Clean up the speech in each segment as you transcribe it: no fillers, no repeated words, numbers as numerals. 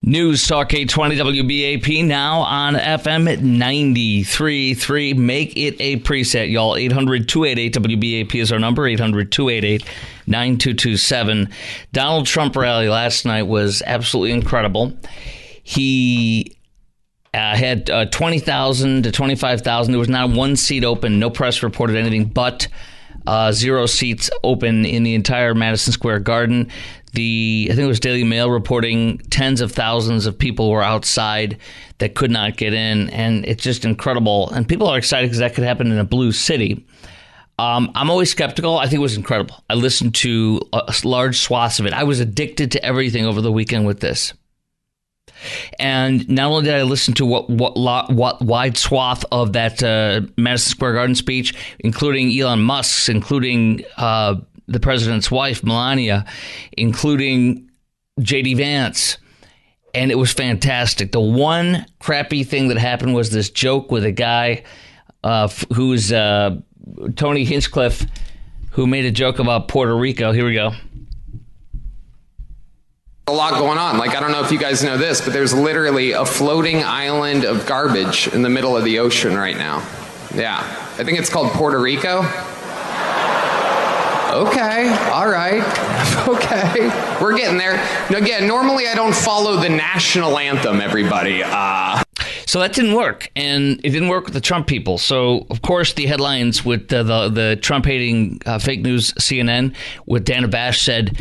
News Talk 820 WBAP, now on FM at 93.3. Make it a preset, y'all. 800-288-WBAP is our number, 800-288-9227. Donald Trump rally last night was absolutely incredible. He had 20,000 to 25,000. There was not one seat open. No press reported anything but 0 seats open in the entire Madison Square Garden. I think it was Daily Mail reporting tens of thousands of people were outside that could not get in, and it's just incredible. And people are excited because that could happen in a blue city. I'm always skeptical. I think it was incredible. I listened to large swaths of it. I was addicted to everything over the weekend with this. And not only did I listen to what wide swath of that Madison Square Garden speech, including Elon Musk's, including the president's wife, Melania, including J.D. Vance. And it was fantastic. The one crappy thing that happened was this joke with a guy who's Tony Hinchcliffe, who made a joke about Puerto Rico. Here we go. A lot going on. Like, I don't know if you guys know this, but there's literally a floating island of garbage in the middle of the ocean right now. Yeah. I think it's called Puerto Rico. Okay, all right, okay, we're getting there. Now, again, normally I don't follow the national anthem, everybody. So that didn't work, and it didn't work with the Trump people. So, of course, the headlines with the Trump-hating fake news CNN with Dana Bash said,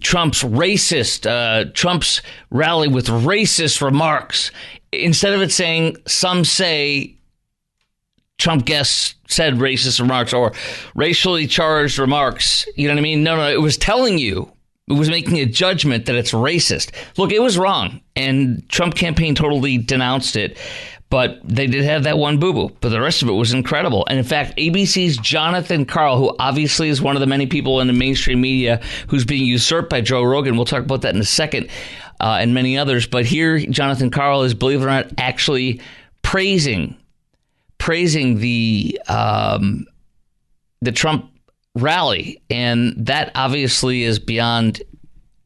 Trump's racist, Trump's rally with racist remarks. Instead of it saying, some say Trump guests said racist remarks or racially charged remarks. You know what I mean? No, it was telling you. It was making a judgment that it's racist. Look, it was wrong. And Trump campaign totally denounced it. But they did have that one boo-boo. But the rest of it was incredible. And in fact, ABC's Jonathan Karl, who obviously is one of the many people in the mainstream media who's being usurped by Joe Rogan. We'll talk about that in a second, and many others. But here, Jonathan Karl is, believe it or not, actually praising the Trump rally, and that obviously is beyond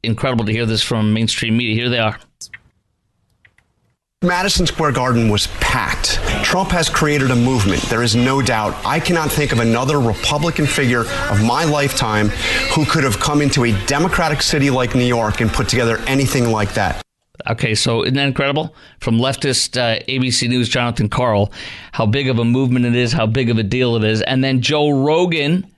incredible to hear this from mainstream media. Here they are. Madison Square Garden was packed. Trump has created a movement. There is no doubt. I cannot think of another Republican figure of my lifetime who could have come into a Democratic city like New York and put together anything like that. Okay, so isn't that incredible? From leftist ABC News, Jonathan Karl, how big of a movement it is, how big of a deal it is. And then Joe Rogan,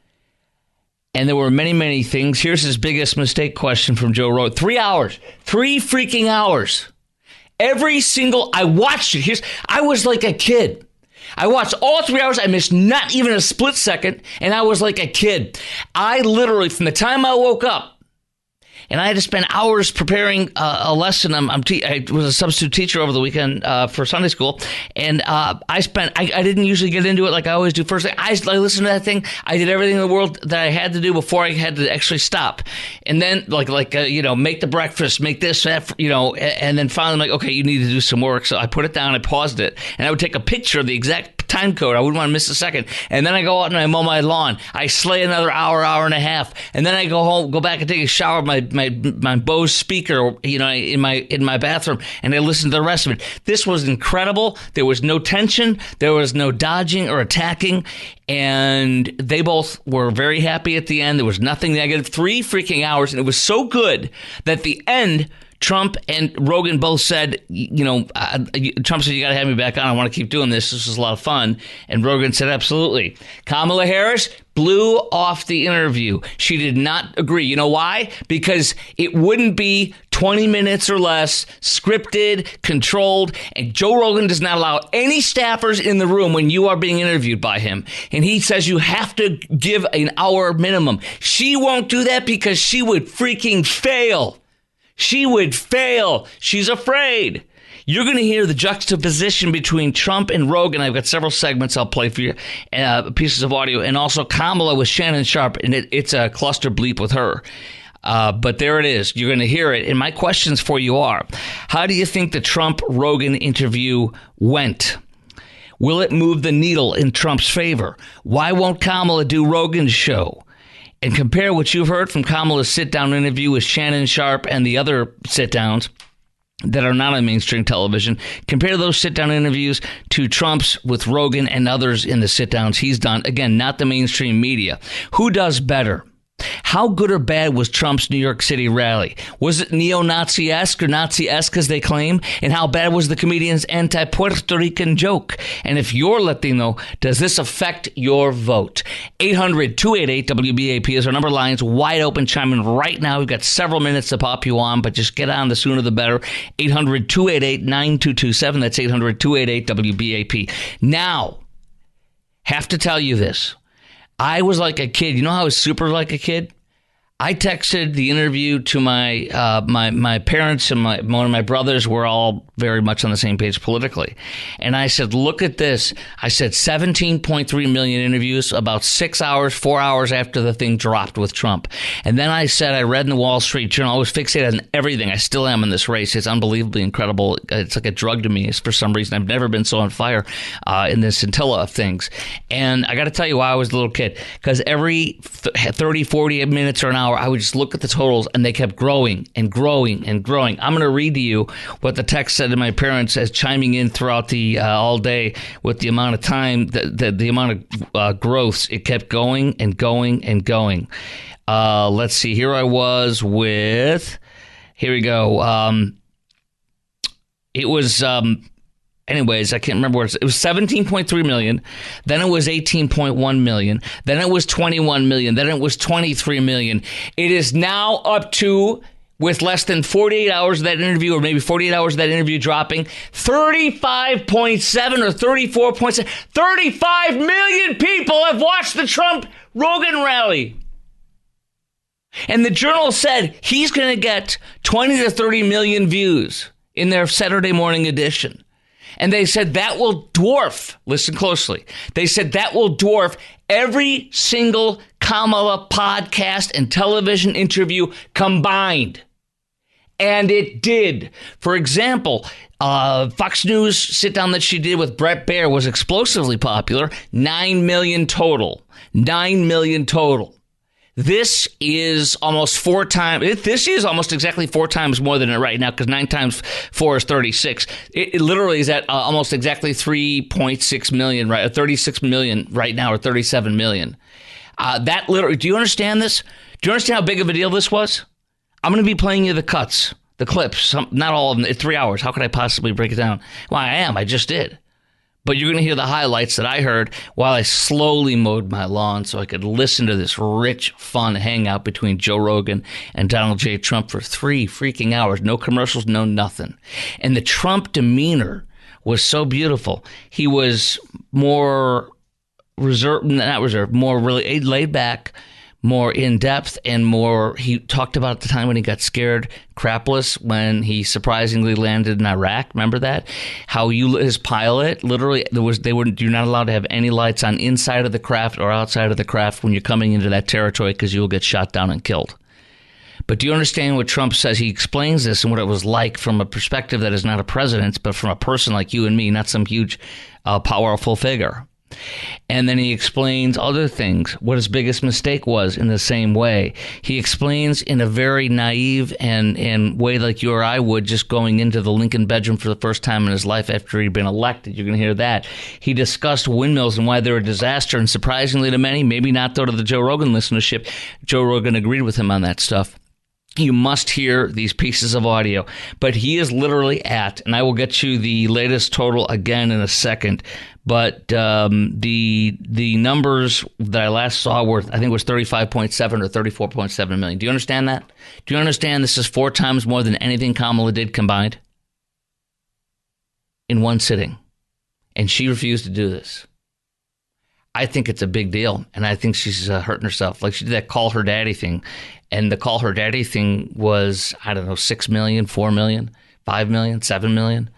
and there were many, many things. Here's his biggest mistake question from Joe Rogan. 3 hours, 3 freaking hours. Every single, I watched it. I was like a kid. I watched all 3 hours. I missed not even a split second, and I was like a kid. I literally, from the time I woke up, and I had to spend hours preparing a lesson. I was a substitute teacher over the weekend for Sunday school, and I didn't usually get into it like I always do first thing. I listened to that thing. I did everything in the world that I had to do before I had to actually stop. And then make the breakfast, make this, that, and then finally I'm like, okay, you need to do some work. So I put it down, I paused it, and I would take a picture of the exact time code. I wouldn't want to miss a second. And then I go out and I mow my lawn. I slay another hour and a half. And then I go home, go back and take a shower with my Bose speaker, in my bathroom, and I listen to the rest of it. This was incredible. There was no tension. There was no dodging or attacking. And they both were very happy at the end. There was nothing negative. 3 freaking hours. And it was so good that at the end, Trump and Rogan both said, Trump said, you got to have me back on. I want to keep doing this. This is a lot of fun. And Rogan said, absolutely. Kamala Harris blew off the interview. She did not agree. You know why? Because it wouldn't be 20 minutes or less, scripted, controlled, and Joe Rogan does not allow any staffers in the room when you are being interviewed by him. And he says you have to give an hour minimum. She won't do that because she would freaking fail. She would fail. She's afraid. You're going to hear the juxtaposition between Trump and Rogan. I've got several segments I'll play for you, pieces of audio, and also Kamala with Shannon Sharpe, and it's a cluster bleep with her. But there it is. You're going to hear it. And my questions for you are, how do you think the Trump-Rogan interview went? Will it move the needle in Trump's favor? Why won't Kamala do Rogan's show? And compare what you've heard from Kamala's sit-down interview with Shannon Sharpe and the other sit-downs. that are not on mainstream television. Compare those sit-down interviews to Trump's with Rogan and others in the sit-downs he's done. Again, not the mainstream media. Who does better? How good or bad was Trump's New York City rally? Was it neo-Nazi-esque or Nazi-esque as they claim? And how bad was the comedian's anti-Puerto Rican joke? And if you're Latino, does this affect your vote? 800-288-WBAP is our number. Lines wide open. Chime in right now. We've got several minutes to pop you on, but just get on, the sooner the better. 800-288-9227. That's 800-288-WBAP. Now, have to tell you this. I was like a kid. You know how I was super like a kid? I texted the interview to my my parents, and one of my brothers were all very much on the same page politically. And I said, look at this. I said 17.3 million interviews about 4 hours after the thing dropped with Trump. And then I said, I read in the Wall Street Journal, I was fixated on everything. I still am in this race. It's unbelievably incredible. It's like a drug to me. For some reason, I've never been so on fire in this scintilla of things. And I got to tell you why I was a little kid. Because every 30, 40 minutes or an hour, I would just look at the totals, and they kept growing and growing and growing. I'm going to read to you what the text said to my parents as chiming in throughout the all day with the amount of time, the amount of growths. It kept going and going and going. Let's see. Here I was with, here we go. It was... Anyways, I can't remember what it was 17.3 million. Then it was 18.1 million. Then it was 21 million. Then it was 23 million. It is now up to, with less than 48 hours of that interview, or maybe 48 hours of that interview dropping, 35.7 or 34.7. 35 million people have watched the Trump Rogan rally. And the Journal said he's going to get 20 to 30 million views in their Saturday morning edition. And they said that will dwarf, listen closely, they said that will dwarf every single Kamala podcast and television interview combined. And it did. For example, Fox News sit-down that she did with Bret Baier was explosively popular, 9 million total. 9 million total. This is almost this is almost exactly 4 times more than it right now, because 9 times 4 is 36. It literally is at almost exactly 3.6 million, right? 36 million right now, or 37 million. That literally, do you understand this? Do you understand how big of a deal this was? I'm going to be playing you the cuts, the clips, not all of them. It's 3 hours. How could I possibly break it down? Well, I just did. But you're going to hear the highlights that I heard while I slowly mowed my lawn so I could listen to this rich, fun hangout between Joe Rogan and Donald J. Trump for 3 freaking hours. No commercials, no nothing. And the Trump demeanor was so beautiful. He was more more really laid back, more in-depth, and more, he talked about the time when he got scared crapless when he surprisingly landed in Iraq. Remember that? How his pilot, literally, you're not allowed to have any lights on inside of the craft or outside of the craft when you're coming into that territory, because you will get shot down and killed. But do you understand what Trump says? He explains this and what it was like from a perspective that is not a president's, but from a person like you and me, not some huge, powerful figure. And then he explains other things, what his biggest mistake was in the same way. He explains in a very naive and way like you or I would, just going into the Lincoln bedroom for the first time in his life after he'd been elected. You're going to hear that. He discussed windmills and why they're a disaster, and surprisingly to many, maybe not though to the Joe Rogan listenership, Joe Rogan agreed with him on that stuff. You must hear these pieces of audio. But he is literally at, and I will get you the latest total again in a second, but the numbers that I last saw were, I think it was 35.7 or 34.7 million. Do you understand that? Do you understand this is 4 times more than anything Kamala did combined? In one sitting. And she refused to do this. I think it's a big deal, and I think she's hurting herself. Like, she did that call her daddy thing, and the call her daddy thing was, I don't know, 6 million, 4 million, 5 million, 7 million.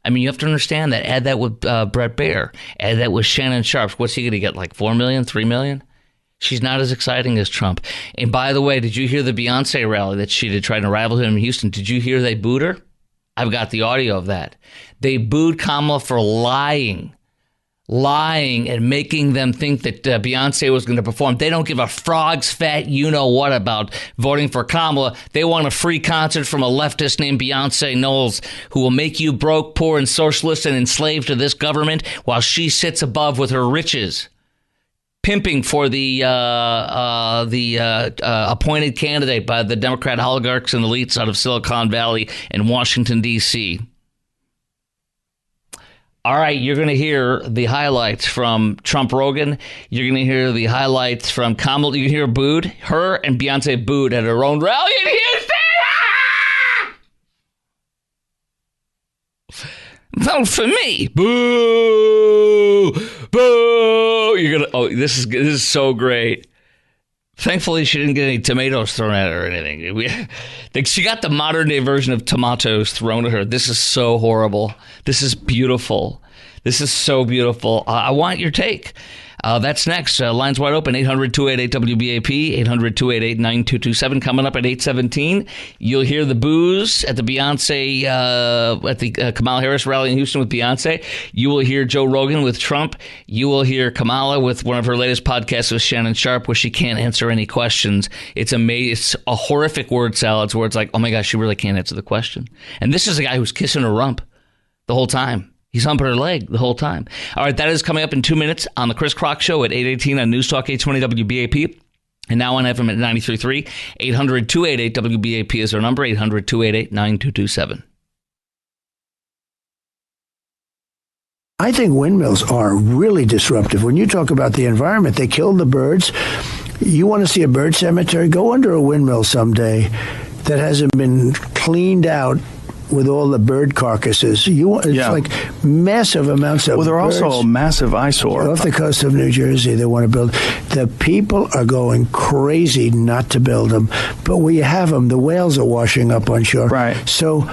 I mean, you have to understand that. Add that with Bret Baier. Add that with Shannon Sharps. What's he going to get, like 4 million, 3 million? She's not as exciting as Trump. And by the way, did you hear the Beyonce rally that she did trying to rival him in Houston? Did you hear they booed her? I've got the audio of that. They booed Kamala for lying lying and making them think that Beyonce was going to perform. They don't give a frog's fat you-know-what about voting for Kamala. They want a free concert from a leftist named Beyonce Knowles who will make you broke, poor, and socialist and enslaved to this government while she sits above with her riches, pimping for the appointed candidate by the Democrat oligarchs and elites out of Silicon Valley and Washington, D.C. All right, you're going to hear the highlights from Trump Rogan. You're going to hear the highlights from Kamala. You can hear booed. Her and Beyonce booed at her own rally in Houston. Vote for me. Boo! Boo! You're going to, oh, this is so great. Thankfully, she didn't get any tomatoes thrown at her or anything. She got the modern day version of tomatoes thrown at her. This is so horrible. This is beautiful. This is so beautiful. I want your take. That's next. Lines wide open, 800-288-WBAP, 800-288-9227. Coming up at 8:17, you'll hear the boos at the Beyonce, at the Kamala Harris rally in Houston with Beyonce. You will hear Joe Rogan with Trump. You will hear Kamala with one of her latest podcasts with Shannon Sharp, where she can't answer any questions. It's amazing. It's a horrific word salads where it's like, oh my gosh, she really can't answer the question. And this is a guy who's kissing her rump the whole time. He's humping her leg the whole time. All right, that is coming up in 2 minutes on the Chris Crock Show at 8:18 on News Talk 820 WBAP. And now on FM at 93.3. 800-288-WBAP is our number, 800-288-9227. I think windmills are really disruptive. When you talk about the environment, they kill the birds. You want to see a bird cemetery? Go under a windmill someday that hasn't been cleaned out with all the bird carcasses. It's like massive amounts of Well, they're birds. also a massive eyesore. Off the coast of New Jersey, they want to build. The people are going crazy not to build them. But where you have them, the whales are washing up on shore. Right. So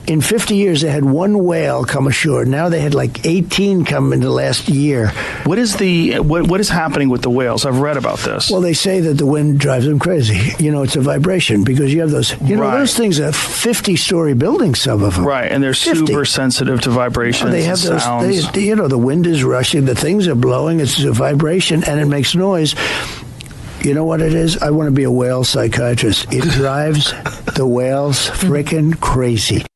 in 50 years, they had one whale come ashore. Now they had like 18 come in the last year. What is what is happening with the whales? I've read about this. Well, they say that the wind drives them crazy. You know, it's a vibration because you have those, those things are 50-story buildings, some of them. Right, and they're 50. Super sensitive to vibrations. They have those, sounds. The wind is rushing, the things are blowing, it's a vibration, and it makes noise. You know what it is? I want to be a whale psychiatrist. It drives the whales frickin' crazy.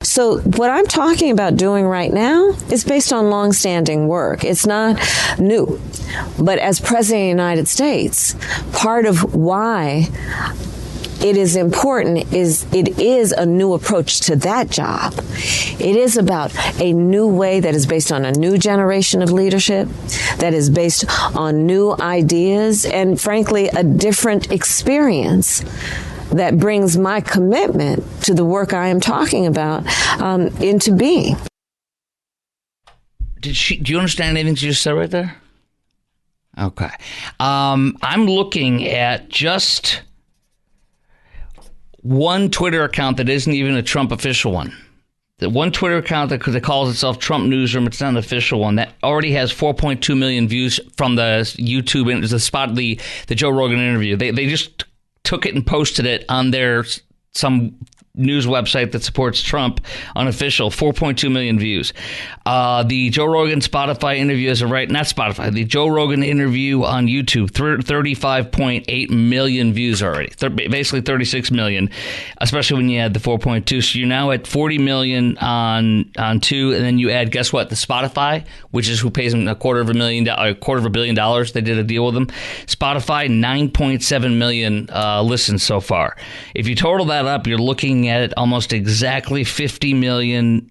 So what I'm talking about doing right now is based on longstanding work. It's not new. But as President of the United States, part of why it is important is it is a new approach to that job. It is about a new way that is based on a new generation of leadership, that is based on new ideas, and frankly, a different experience that brings my commitment to the work I am talking about into being. Do you understand anything she just said right there? Okay. I'm looking at just one Twitter account that isn't even a Trump official one. The one Twitter account that calls itself Trump Newsroom, it's not an official one, that already has 4.2 million views from the YouTube, the Joe Rogan interview. They just took it and posted it on some news website that supports Trump, unofficial, 4.2 million views. The Joe Rogan Spotify interview is the Joe Rogan interview on YouTube, 35.8 million views already, basically 36 million, especially when you add the 4.2. So you're now at 40 million on two, and then you add, guess what, the Spotify, which is who pays them $250 million. They did a deal with them. Spotify, 9.7 million listens so far. If you total that up, you're looking at almost exactly 50 million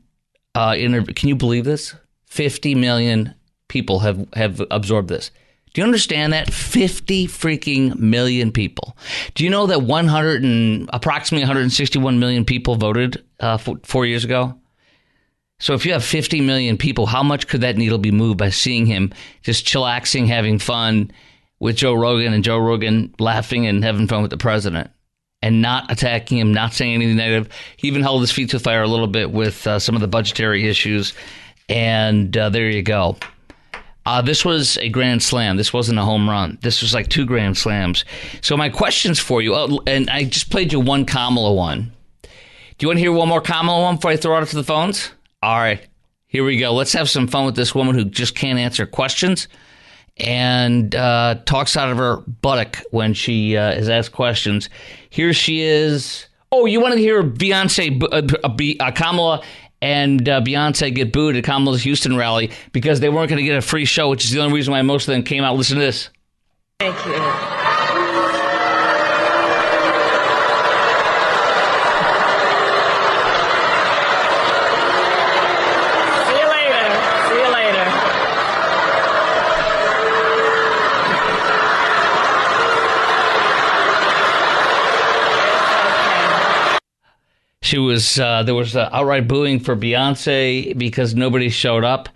Can you believe this? 50 million people have absorbed this. Do you understand that? 50 freaking million people. Do you know that approximately 161 million people voted 4 years ago? So if you have 50 million people, how much could that needle be moved by seeing him just chillaxing, having fun with Joe Rogan, and Joe Rogan laughing and having fun with the president and not attacking him, not saying anything negative? He even held his feet to the fire a little bit with some of the budgetary issues. And there you go. This was a grand slam. This wasn't a home run. This was like 2 grand slams. So my questions for you, and I just played you one Kamala one. Do you want to hear one more Kamala one before I throw it out to the phones? All right, Here we go. Let's have some fun with this woman who just can't answer questions and talks out of her buttock when she is asked questions. Here she is. Oh, you want to hear Kamala and Beyonce get booed at Kamala's Houston rally because they weren't going to get a free show, which is the only reason why most of them came out. Listen to this. Thank you. See you later. See you later. She was there was outright booing for Beyonce because nobody showed up.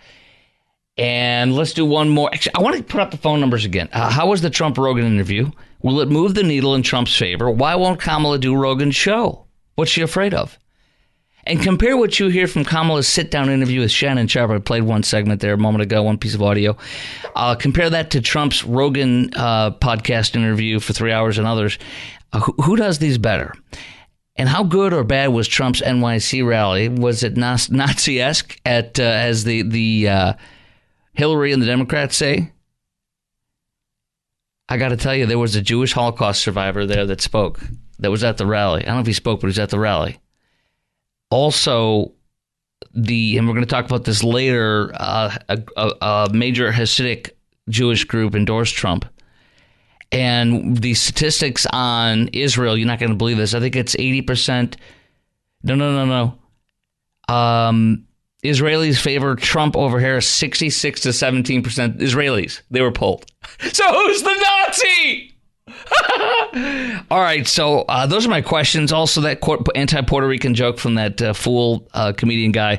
And let's do one more. Actually, I want to put up the phone numbers again. How was the Trump-Rogan interview? Will it move the needle in Trump's favor? Why won't Kamala do Rogan's show? What's she afraid of? And compare what you hear from Kamala's sit-down interview with Shannon Sharpe. I played one segment there a moment ago, one piece of audio. Compare that to Trump's Rogan podcast interview for 3 hours and others. Who does these better? And how good or bad was Trump's NYC rally? Was it Nazi-esque as the Hillary and the Democrats say? I got to tell you, there was a Jewish Holocaust survivor there that spoke. That was at the rally. I don't know if he spoke, but he was at the rally. Also, and we're going to talk about this later, a major Hasidic Jewish group endorsed Trump. And the statistics on Israel, you're not going to believe this. I think it's 80%. No. Israelis favor Trump over Harris 66 to 17%. Israelis, they were polled. So who's the Nazi? All right, so those are my questions. Also, that anti-Puerto Rican joke from that fool comedian guy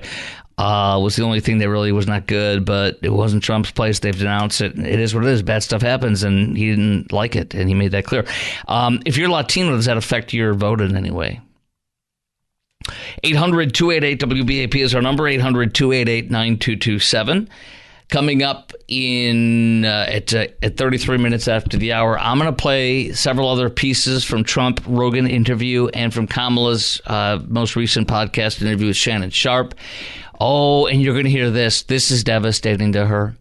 was the only thing that really was not good, but it wasn't Trump's place. They've denounced it. It is what it is. Bad stuff happens, and he didn't like it, and he made that clear. If you're Latino, does that affect your vote in any way? 800-288-WBAP is our number, 800-288-9227. Coming up at 33 minutes after the hour, I'm going to play several other pieces from Trump Rogan interview and from Kamala's most recent podcast interview with Shannon Sharpe. Oh, and you're going to hear this. This is devastating to her.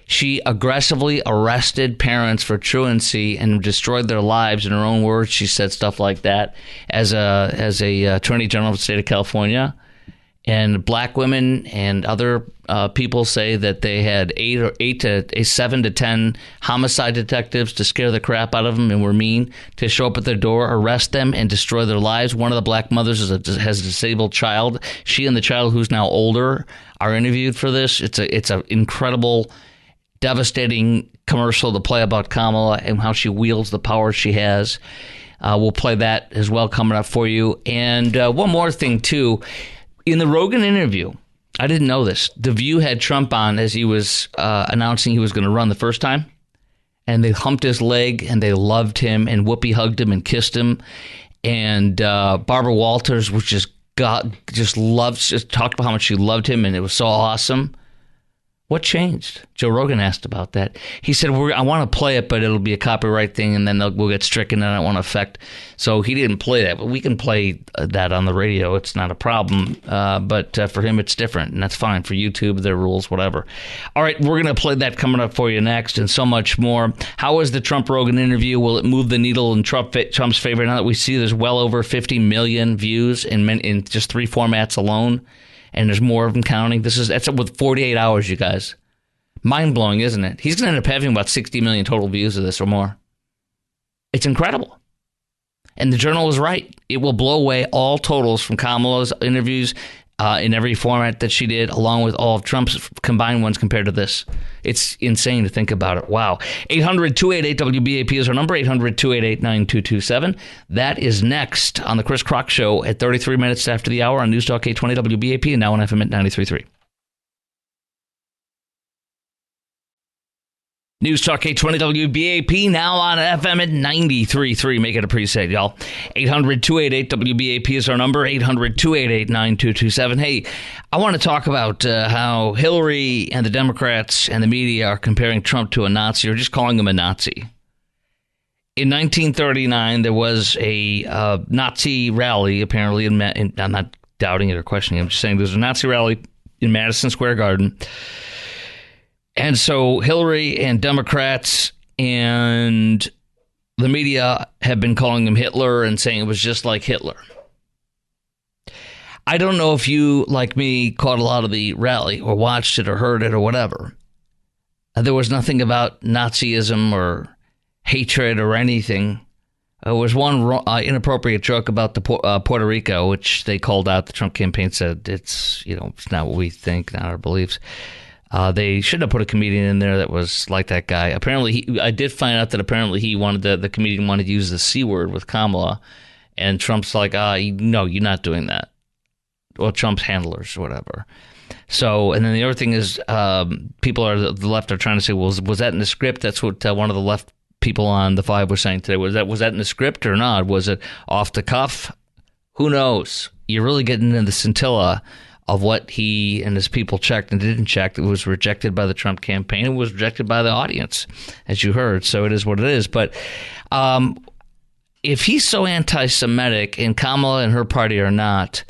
She aggressively arrested parents for truancy and destroyed their lives. In her own words, she said stuff like that as a attorney general of the state of California. And black women and other people say that they had 7 to 10 homicide detectives to scare the crap out of them and were mean, to show up at their door, arrest them, and destroy their lives. One of the black mothers has a disabled child. She and the child, who's now older, are interviewed for this. It's an incredible, devastating commercial to play about Kamala and how she wields the power she has. We'll play that as well coming up for you. And one more thing, too. In the Rogan interview, I didn't know this. The View had Trump on as he was announcing he was going to run the first time. And they humped his leg and they loved him, and Whoopi hugged him and kissed him. And Barbara Walters was just talked about how much she loved him, and it was so awesome. What changed? Joe Rogan asked about that. He said, I want to play it, but it'll be a copyright thing, and then we'll get stricken, and I don't want to affect. So he didn't play that. But we can play that on the radio. It's not a problem. But for him, it's different, and that's fine. For YouTube, their rules, whatever. All right, we're going to play that coming up for you next, and so much more. How was the Trump-Rogan interview? Will it move the needle in Trump's favor? Now that we see there's well over 50 million views in just 3 formats alone, and there's more of them counting. That's up with 48 hours, you guys. Mind-blowing, isn't it? He's going to end up having about 60 million total views of this or more. It's incredible. And the Journal was right. It will blow away all totals from Kamala's interviews in every format that she did, along with all of Trump's combined ones compared to this. It's insane to think about it. Wow. 800-288-WBAP is our number, 800-288-9227. That is next on the Chris Crock Show at 33 minutes after the hour on News Talk 820 WBAP and now on FM at 93.3. News Talk 820 WBAP, now on FM at 93.3. Make it a preset, y'all. 800-288-WBAP is our number, 800-288-9227. Hey, I want to talk about how Hillary and the Democrats and the media are comparing Trump to a Nazi, or just calling him a Nazi. In 1939, there was a Nazi rally, apparently, I'm not doubting it or questioning it. I'm just saying there's a Nazi rally in Madison Square Garden. And so Hillary and Democrats and the media have been calling him Hitler and saying it was just like Hitler. I don't know if you, like me, caught a lot of the rally or watched it or heard it or whatever. There was nothing about Nazism or hatred or anything. There was one inappropriate joke about the Puerto Rico, which they called out. The Trump campaign said it's not what we think, not our beliefs. They should have put a comedian in there that was like that guy. Apparently, I did find out that apparently the comedian wanted to use the C word with Kamala, and Trump's like, no, you're not doing that. Well, Trump's handlers or whatever. So, and then the other thing is, people the left are trying to say, well, was that in the script? That's what one of the left people on the Five was saying today. Was that in the script or not? Was it off the cuff? Who knows? You're really getting into the scintilla of what he and his people checked and didn't check. It was rejected by the Trump campaign. It was rejected by the audience, as you heard. So it is what it is. But if he's so anti-Semitic and Kamala and her party are not,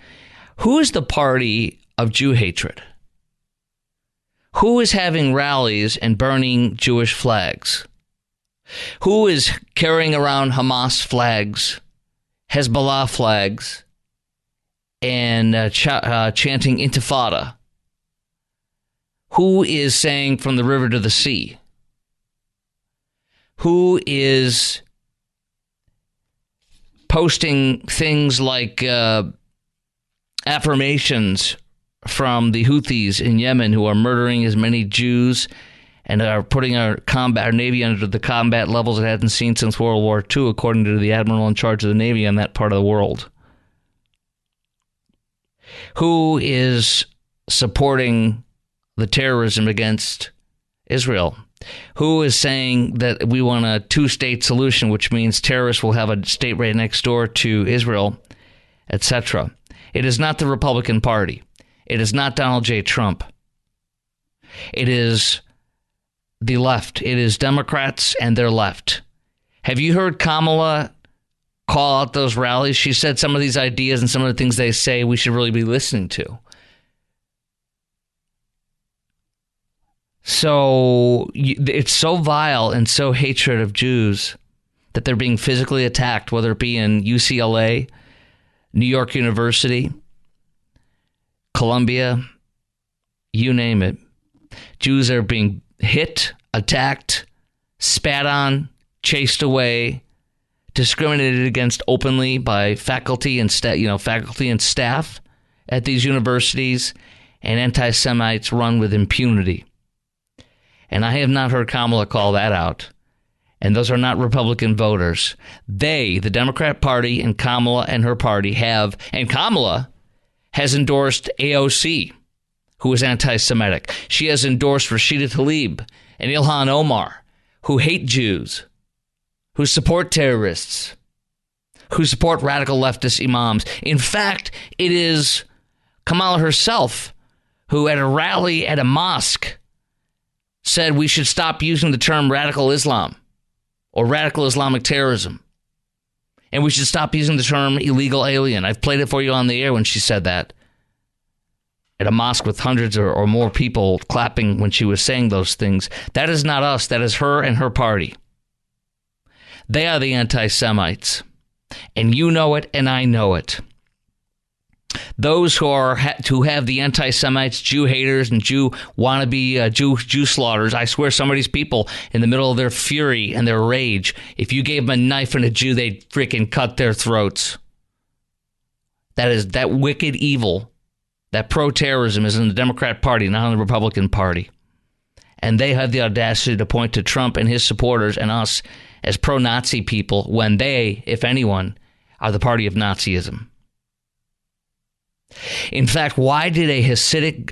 who is the party of Jew hatred? Who is having rallies and burning Jewish flags? Who is carrying around Hamas flags, Hezbollah flags, and chanting Intifada? Who is saying from the river to the sea? Who is posting things like affirmations from the Houthis in Yemen, who are murdering as many Jews and are putting our Navy under the combat levels it hasn't seen since World War II, according to the admiral in charge of the Navy in that part of the world? Who is supporting the terrorism against Israel? Who is saying that we want a two-state solution, which means terrorists will have a state right next door to Israel, etc.? It is not the Republican Party. It is not Donald J. Trump. It is the left. It is Democrats and their left. Have you heard Kamala call out those rallies? She said some of these ideas and some of the things they say we should really be listening to. So it's so vile and so hatred of Jews that they're being physically attacked, whether it be in UCLA, New York University, Columbia, you name it. Jews are being hit, attacked, spat on, chased away, discriminated against openly by faculty and staff at these universities, and anti-Semites run with impunity. And I have not heard Kamala call that out. And those are not Republican voters. They, the Democrat Party and Kamala and her party and Kamala has endorsed AOC, who is anti-Semitic. She has endorsed Rashida Tlaib and Ilhan Omar, who hate Jews, who support terrorists, who support radical leftist imams. In fact, it is Kamala herself who at a rally at a mosque said we should stop using the term radical Islam or radical Islamic terrorism. And we should stop using the term illegal alien. I've played it for you on the air when she said that. At a mosque with hundreds or more people clapping when she was saying those things. That is not us. That is her and her party. They are the anti-Semites. And you know it and I know it. Those who have the anti-Semites, Jew haters, and Jew wannabe Jew slaughters, I swear some of these people in the middle of their fury and their rage, if you gave them a knife and a Jew, they'd freaking cut their throats. That wicked evil, that pro-terrorism is in the Democrat Party, not in the Republican Party. And they have the audacity to point to Trump and his supporters and us as pro-Nazi people when they, if anyone, are the party of Nazism. In fact, why did a Hasidic,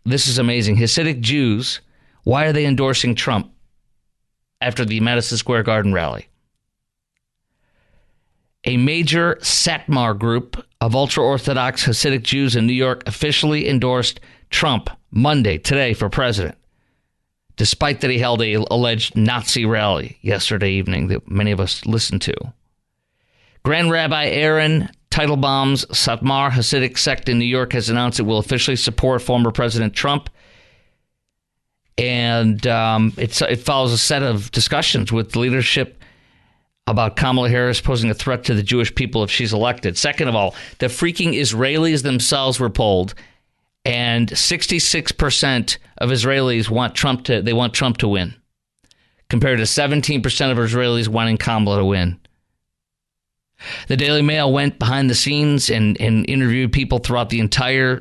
this is amazing, Hasidic Jews, why are they endorsing Trump after the Madison Square Garden rally? A major Satmar group of ultra-Orthodox Hasidic Jews in New York officially endorsed Trump Monday, today, for president, despite that he held a alleged Nazi rally yesterday evening that many of us listened to. Grand Rabbi Aaron Teitelbaum's Satmar Hasidic sect in New York has announced it will officially support former President Trump. And it follows a set of discussions with leadership about Kamala Harris posing a threat to the Jewish people if she's elected. Second of all, the freaking Israelis themselves were polled, and 66% of Israelis want Trump to win, compared to 17% of Israelis wanting Kamala to win. The Daily Mail went behind the scenes and interviewed people throughout the entire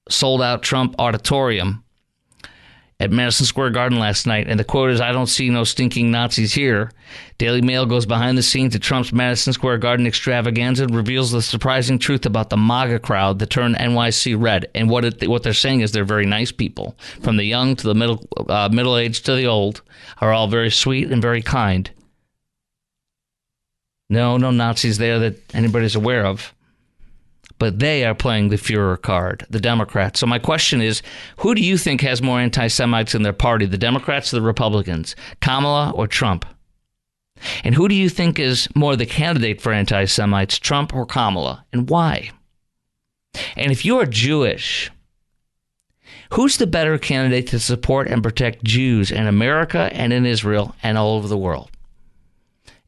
sold-out Trump auditorium at Madison Square Garden last night, and the quote is, "I don't see no stinking Nazis here." Daily Mail goes behind the scenes at Trump's Madison Square Garden extravaganza and reveals the surprising truth about the MAGA crowd that turned NYC red. And what they're saying is they're very nice people, from the young to the middle-aged to the old, are all very sweet and very kind. No Nazis there that anybody's aware of. But they are playing the Führer card, the Democrats. So my question is, who do you think has more anti-Semites in their party, the Democrats or the Republicans, Kamala or Trump? And who do you think is more the candidate for anti-Semites, Trump or Kamala, and why? And if you are Jewish, who's the better candidate to support and protect Jews in America and in Israel and all over the world?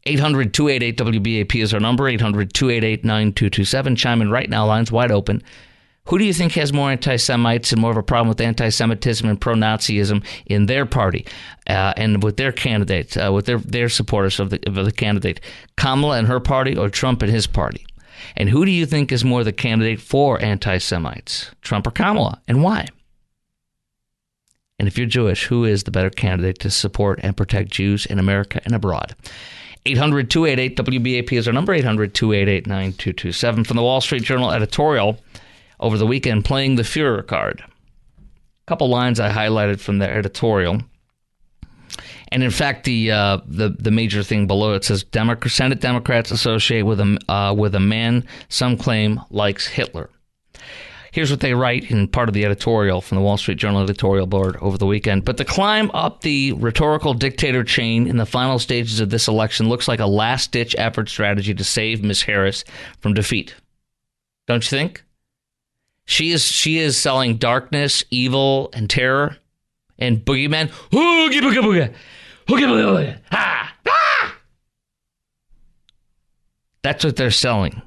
800-288-WBAP is our number, 800-288-9227. Chime in right now, lines wide open. Who do you think has more anti-Semites and more of a problem with anti-Semitism and pro-Nazism in their party and with their candidates, with their supporters of the candidate, Kamala and her party or Trump and his party? And who do you think is more the candidate for anti-Semites, Trump or Kamala, and why? And if you're Jewish, who is the better candidate to support and protect Jews in America and abroad? 800-288-WBAP is our number, 800-288-9227. From the Wall Street Journal editorial over the weekend, playing the Führer card. A couple lines I highlighted from the editorial. And in fact, the major thing below it says, Senate Democrats associate with a man some claim likes Hitler. Here's what they write in part of the editorial from the Wall Street Journal editorial board over the weekend. But the climb up the rhetorical dictator chain in the final stages of this election looks like a last-ditch effort strategy to save Ms. Harris from defeat. Don't you think? She is selling darkness, evil, and terror, and boogeymen. Oogie booga booga. Oogie booga booga. Ha! Ah! That's what they're selling.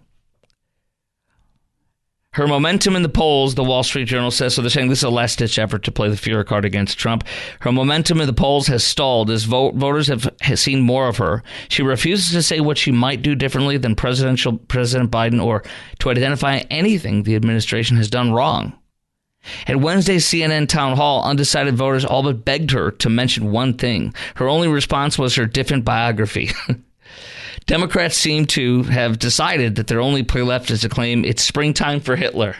Her momentum in the polls, the Wall Street Journal says, so they're saying this is a last-ditch effort to play the Führer card against Trump. Her momentum in the polls has stalled as voters have seen more of her. She refuses to say what she might do differently than President Biden or to identify anything the administration has done wrong. At Wednesday's CNN town hall, undecided voters all but begged her to mention one thing. Her only response was her different biography. Democrats seem to have decided that their only play left is to claim it's springtime for Hitler.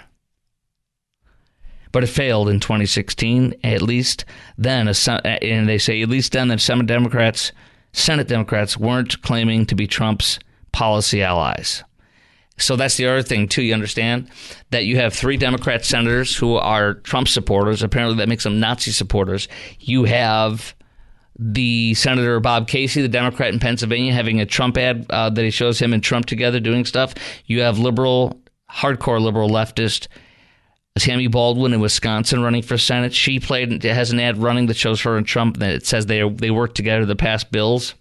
But it failed in 2016, at least then, and they say at least then that Senate Democrats weren't claiming to be Trump's policy allies. So that's the other thing, too. You understand that you have 3 Democrat senators who are Trump supporters. Apparently that makes them Nazi supporters. You have the Senator Bob Casey, the Democrat in Pennsylvania, having a Trump ad that he shows him and Trump together doing stuff. You have hardcore liberal leftist Tammy Baldwin in Wisconsin running for Senate. She has an ad running that shows her and Trump that it says they work together to pass bills.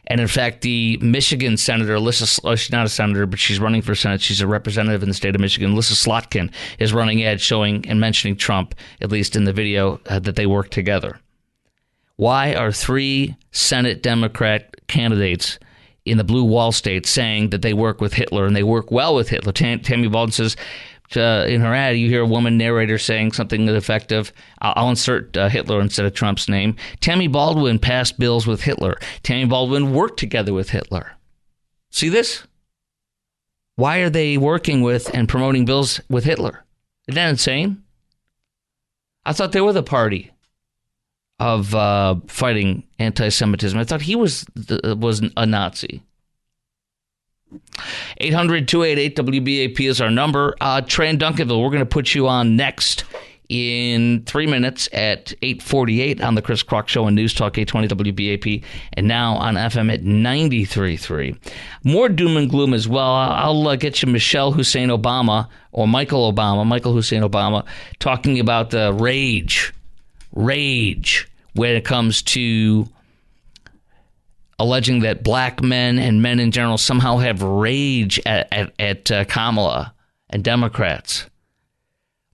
And in fact, the Michigan Senator, she's not a senator, but she's running for Senate. She's a representative in the state of Michigan. Alyssa Slotkin is running ads showing and mentioning Trump, at least in the video, that they work together. Why are 3 Senate Democrat candidates in the blue wall states saying that they work with Hitler and they work well with Hitler? Tammy Baldwin says in her ad, you hear a woman narrator saying something effective. I'll insert Hitler instead of Trump's name. Tammy Baldwin passed bills with Hitler. Tammy Baldwin worked together with Hitler. See this? Why are they working with and promoting bills with Hitler? Isn't that insane? I thought they were the party of fighting anti-Semitism. I thought he was a Nazi. 800-288-WBAP is our number. Trey in Duncanville, we're going to put you on next in 3 minutes at 8:48 on the Chris Crock Show on News Talk 820 WBAP, and now on FM at 93.3. More doom and gloom as well. I'll get you Michelle Hussein Obama, or Michael Hussein Obama, talking about the rage when it comes to alleging that black men and men in general somehow have rage at Kamala and Democrats.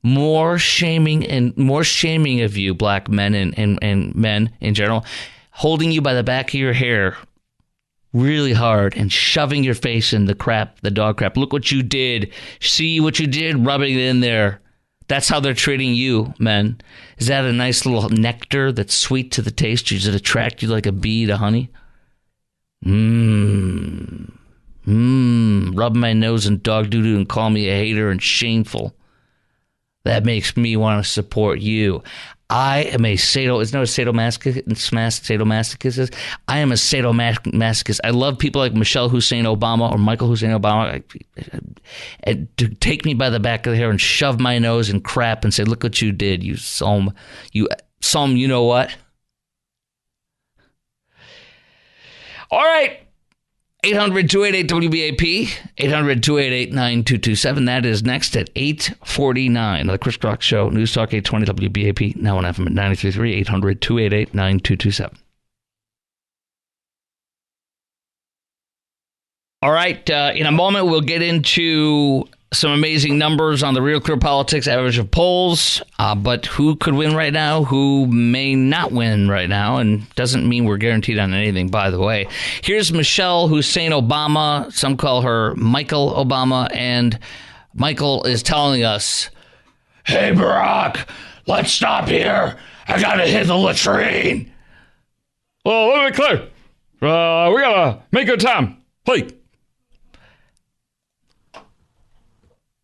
More shaming of you, black men and men in general, holding you by the back of your hair really hard and shoving your face in the dog crap. Look what you did. See what you did, rubbing it in there. That's how they're treating you, men. Is that a nice little nectar that's sweet to the taste? Does it attract you like a bee to honey? Rub my nose in dog doo-doo and call me a hater and shameful. That makes me want to support you. I am a sadomasochist. I am a sadomasochist. I love people like Michelle Hussein Obama or Michael Hussein Obama to take me by the back of the hair and shove my nose in crap and say, look what you did, you Psalm, you know what? All right. 800-288-WBAP, 800-288-9227. That is next at 8:49. The Chris Crock Show, News Talk 820 WBAP, now on FM at 93.3, 800-288-9227. All right, in a moment we'll get into some amazing numbers on the Real Clear Politics average of polls, but who could win right now, who may not win right now, and doesn't mean we're guaranteed on anything, by the way. Here's Michelle Hussein Obama. Some call her Michael Obama, and Michael is telling us, hey, Barack, let's stop here. I got to hit the latrine. Well, let me be clear. We got to make good time. Please.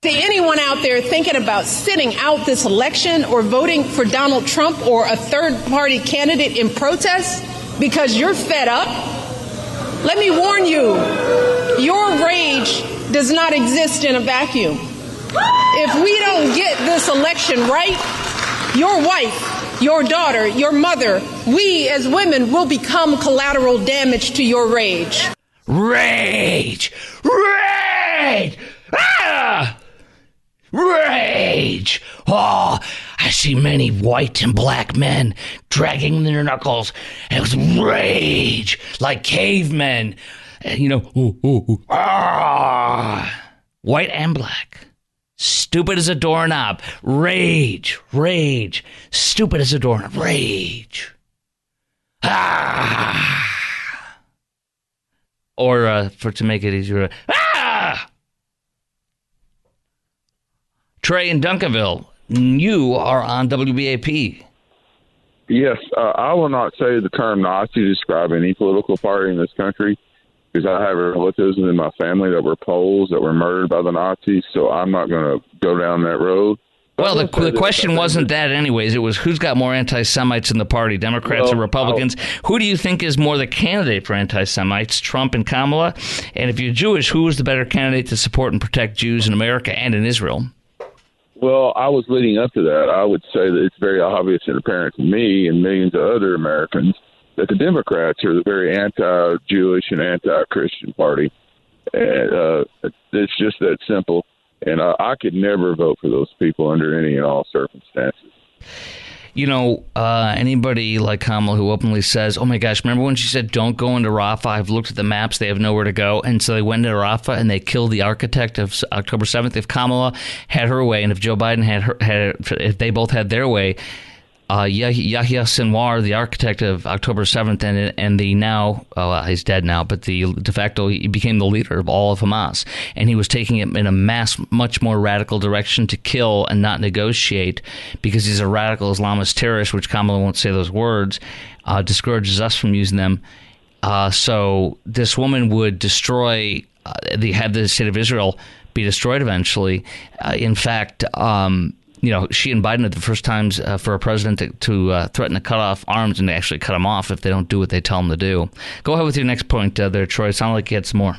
See anyone out there thinking about sitting out this election or voting for Donald Trump or a third-party candidate in protest because you're fed up? Let me warn you, your rage does not exist in a vacuum. If we don't get this election right, your wife, your daughter, your mother, we as women will become collateral damage to your rage. Rage! Rage! Ah! Rage! Oh, I see many white and black men dragging their knuckles and with rage like cavemen. White and black. Stupid as a doorknob. Rage. Rage. Stupid as a doorknob. Rage. Ah! Or, to make it easier, ah! Trey in Duncanville, you are on WBAP. Yes, I will not say the term Nazi to describe any political party in this country because I have relatives in my family that were Poles that were murdered by the Nazis, so I'm not going to go down that road. Well, the question wasn't that anyways. It was who's got more anti-Semites in the party, Democrats or Republicans? Who do you think is more the candidate for anti-Semites, Trump and Kamala? And if you're Jewish, who is the better candidate to support and protect Jews in America and in Israel? Well, I was leading up to that. I would say that it's very obvious and apparent to me and millions of other Americans that the Democrats are the very anti-Jewish and anti-Christian party. And it's just that simple. And I could never vote for those people under any and all circumstances. You know, anybody like Kamala who openly says, oh my gosh, remember when she said, don't go into Rafah? I've looked at the maps. They have nowhere to go. And so they went into Rafah and they killed the architect of October 7th. If Kamala had her way and if Joe Biden if they both had their way, Yahya Sinwar, the architect of October 7th, and the now, he's dead now, but the de facto, he became the leader of all of Hamas. And he was taking it in a much more radical direction to kill and not negotiate because he's a radical Islamist terrorist, which Kamala won't say those words, discourages us from using them. So this woman would destroy, have the state of Israel be destroyed eventually. In fact, she and Biden are the first times for a president to threaten to cut off arms and to actually cut them off if they don't do what they tell them to do. Go ahead with your next point there, Troy. It sounded like you had some more.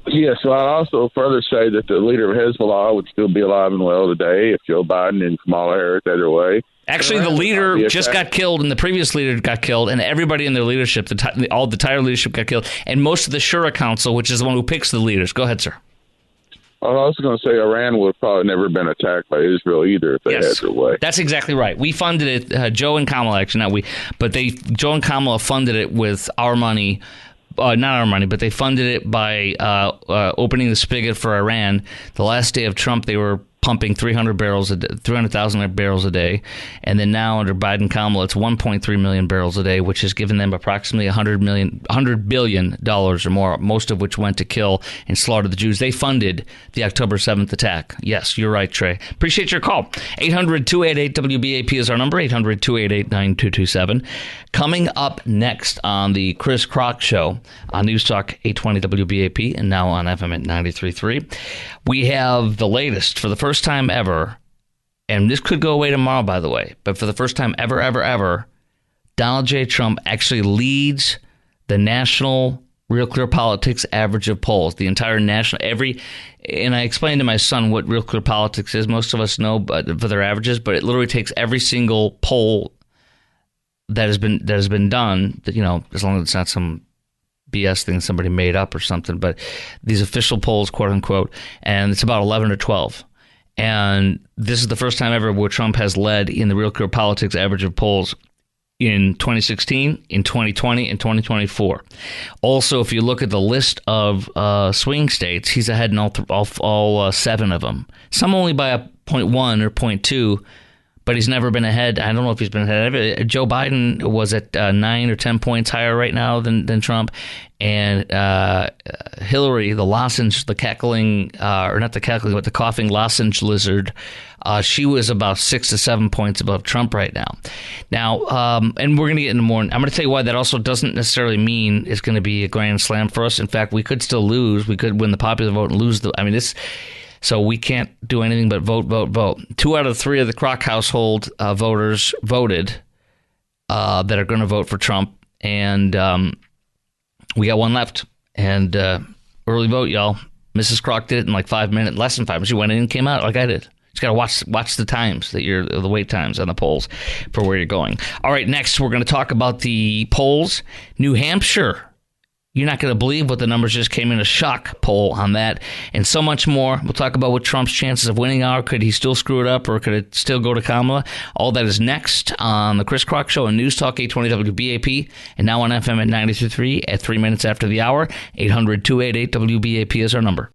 Yes, so I'd also further say that the leader of Hezbollah would still be alive and well today if Joe Biden and Kamala Harris had their way. Actually, the leader just got killed, and the previous leader got killed, and everybody in their leadership, all the entire leadership got killed, and most of the Shura Council, which is the one who picks the leaders. Go ahead, sir. I was also going to say Iran would have probably never been attacked by Israel either if they had their way. That's exactly right. We funded it, Joe and Kamala, actually, not we, but Joe and Kamala funded it with our money. Not our money, but they funded it by opening the spigot for Iran. The last day of Trump, they were pumping 300,000 barrels a day, and then now under Biden Kamala, it's 1.3 million barrels a day, which has given them approximately $100 billion or more, most of which went to kill and slaughter the Jews. They funded the October 7th attack. Yes, you're right, Trey. Appreciate your call. 800-288-WBAP is our number, 800-288-9227. Coming up next on the Chris Crock Show on News Talk 820 WBAP and now on FM at 93.3, we have the latest for the first time ever, and this could go away tomorrow, by the way, but for the first time ever, Donald J. Trump actually leads the national Real Clear Politics average of polls, the entire national, and I explained to my son what Real Clear Politics is. Most of us know for their averages, but it literally takes every single poll that has been done, as long as it's not some BS thing somebody made up or something, but these official polls, quote unquote, and it's about 11 or 12. And this is the first time ever where Trump has led in the Real Clear Politics average of polls in 2016, in 2020, and 2024. Also, if you look at the list of swing states, he's ahead in all 7 of them. Some only by a 0.1 or 0.2, but he's never been ahead. I don't know if he's been ahead. Joe Biden was at 9 or 10 points higher right now than Trump. And Hillary, the lozenge, the cackling, or not the cackling, but the coughing lozenge lizard, she was about 6 to 7 points above Trump right now. Now, and we're going to get into more. I'm going to tell you why that also doesn't necessarily mean it's going to be a grand slam for us. In fact, we could still lose. We could win the popular vote and lose so we can't do anything but vote. 2 out of 3 of the Kroc household voters voted that are going to vote for Trump. And we got 1 left. And early vote, y'all. Mrs. Kroc did it in like 5 minutes, less than 5 minutes. She went in and came out like I did. Just got to watch the times, the wait times on the polls for where you're going. All right, next we're going to talk about the polls. New Hampshire. You're not going to believe what the numbers just came in, a shock poll on that, and so much more. We'll talk about what Trump's chances of winning are. Could he still screw it up, or could it still go to Kamala? All that is next on the Chris Crock Show on News Talk 820 WBAP, and now on FM at 93.3 at 3 minutes after the hour. 800-288-WBAP is our number.